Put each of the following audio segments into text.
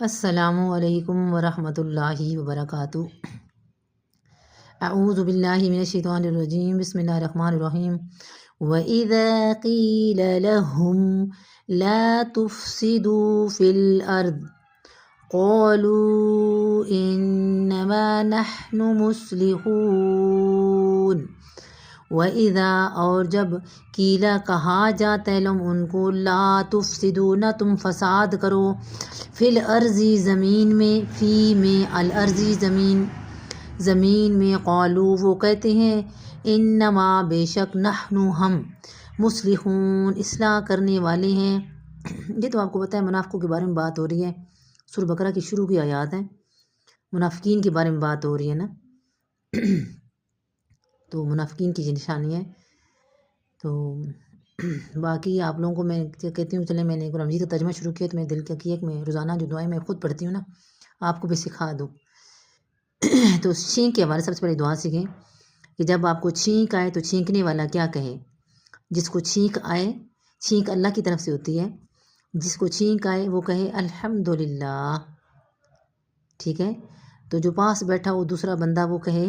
السلام علیکم ورحمۃ اللہ وبرکاتہ۔ اعوذ باللہ من الشیطان الرجیم، بسم اللہ الرحمن الرحیم۔ وَإِذَا قِيلَ لَهُمْ لَا تُفْسِدُوا فِي الْأَرْضِ قَالُوا إِنَّمَا نَحْنُ مُصْلِحُونَ۔ وَإِذَا اور جب قیلا کہا جاتا ہے لهم ان کو، لا تفسدوا نہ تم فساد کرو، فی الارض زمین میں، فی میں الارض زمین میں، قالوا وہ کہتے ہیں، انما بے شک، نحن ہم، مصلحون اصلاح کرنے والے ہیں۔ یہ تو آپ کو پتہ ہے منافقوں کے بارے میں بات ہو رہی ہے، سورہ بقرہ کی شروع کی آیات ہیں، منافقین کے بارے میں بات ہو رہی ہے نا۔ تو منافقین کی نشانی ہے۔ تو باقی آپ لوگوں کو میں کہتی ہوں، چلیں میں نے قرآن مجید کا ترجمہ شروع کیا تو میں دل کا کیا کہ میں روزانہ جو دعائیں میں خود پڑھتی ہوں نا، آپ کو بھی سکھا دوں۔ تو چھینک کے حوالے سب سے پہلے دعا سیکھیں کہ جب آپ کو چھینک آئے تو چھینکنے والا کیا کہے۔ جس کو چھینک آئے، چھینک اللہ کی طرف سے ہوتی ہے، جس کو چھینک آئے وہ کہے الحمدللہ، ٹھیک ہے۔ تو جو پاس بیٹھا وہ دوسرا بندہ وہ کہے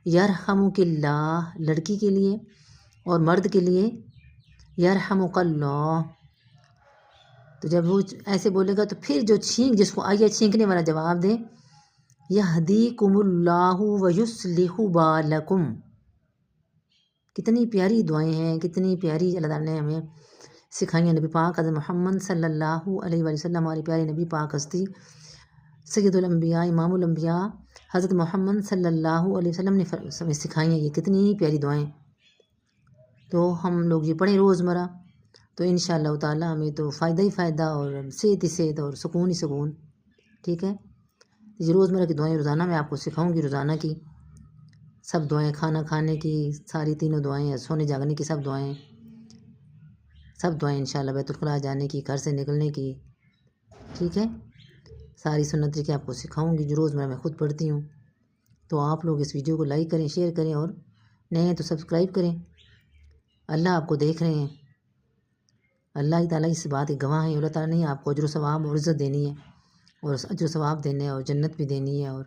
یرحمک اللہ، لڑکی کے لیے، اور مرد کے لیے یرحمک اللہ۔ تو جب وہ ایسے بولے گا تو پھر جو جس کو آئیے چھینکنے والا جواب دے یہدیکم اللہ ویصلح بالکم۔ کتنی پیاری دعائیں ہیں، کتنی پیاری اللہ تعالیٰ نے ہمیں سکھائی ہیں۔ نبی پاک حضرت محمد صلی اللہ علیہ وآلہ وسلم، ہمارے پیارے نبی پاک ہستی سید الانبیاء امام الانبیاء حضرت محمد صلی اللہ علیہ وسلم نے ہمیں سکھائی ہیں یہ کتنی پیاری دعائیں۔ تو ہم لوگ یہ پڑھیں روزمرہ تو انشاءاللہ تعالیٰ ہمیں تو فائدہ ہی فائدہ، اور صحت ہی صحت، اور سکون ہی سکون، ٹھیک ہے۔ یہ روزمرہ کی دعائیں روزانہ میں آپ کو سکھاؤں گی، روزانہ کی سب دعائیں، کھانا کھانے کی ساری تینوں دعائیں، سونے جاگنے کی سب دعائیں، انشاءاللہ بیت الخلاء جانے کی، گھر سے نکلنے کی، ٹھیک ہے۔ ساری سنت طریقے آپ کو سکھاؤں گی جو روزمرہ میں خود پڑھتی ہوں۔ تو آپ لوگ اس ویڈیو کو لائک کریں، شیئر کریں، اور نئے ہیں تو سبسکرائب کریں۔ اللہ آپ کو دیکھ رہے ہیں، اللہ تعالیٰ اس بات کے گواہ ہیں۔ اللہ تعالیٰ نے آپ کو اجر و ثواب اور عزت دینی ہے، اور اجر و ثواب دینے ہے، اور جنت بھی دینی ہے، اور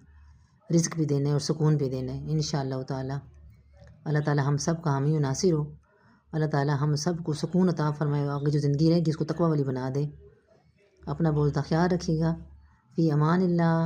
رزق بھی دینا ہے، اور سکون بھی دینا ہے انشاءاللہ تعالیٰ۔ اللہ تعالیٰ ہم سب کا حامی و ناصر ہو۔ اللہ تعالیٰ ہم سب کو سکون عطا فرمائے، آگے جو زندگی رہے گی اس کو تقوی والی بنا دے۔ اپنا بہت خیال رکھیے گا۔ فی امان اللہ۔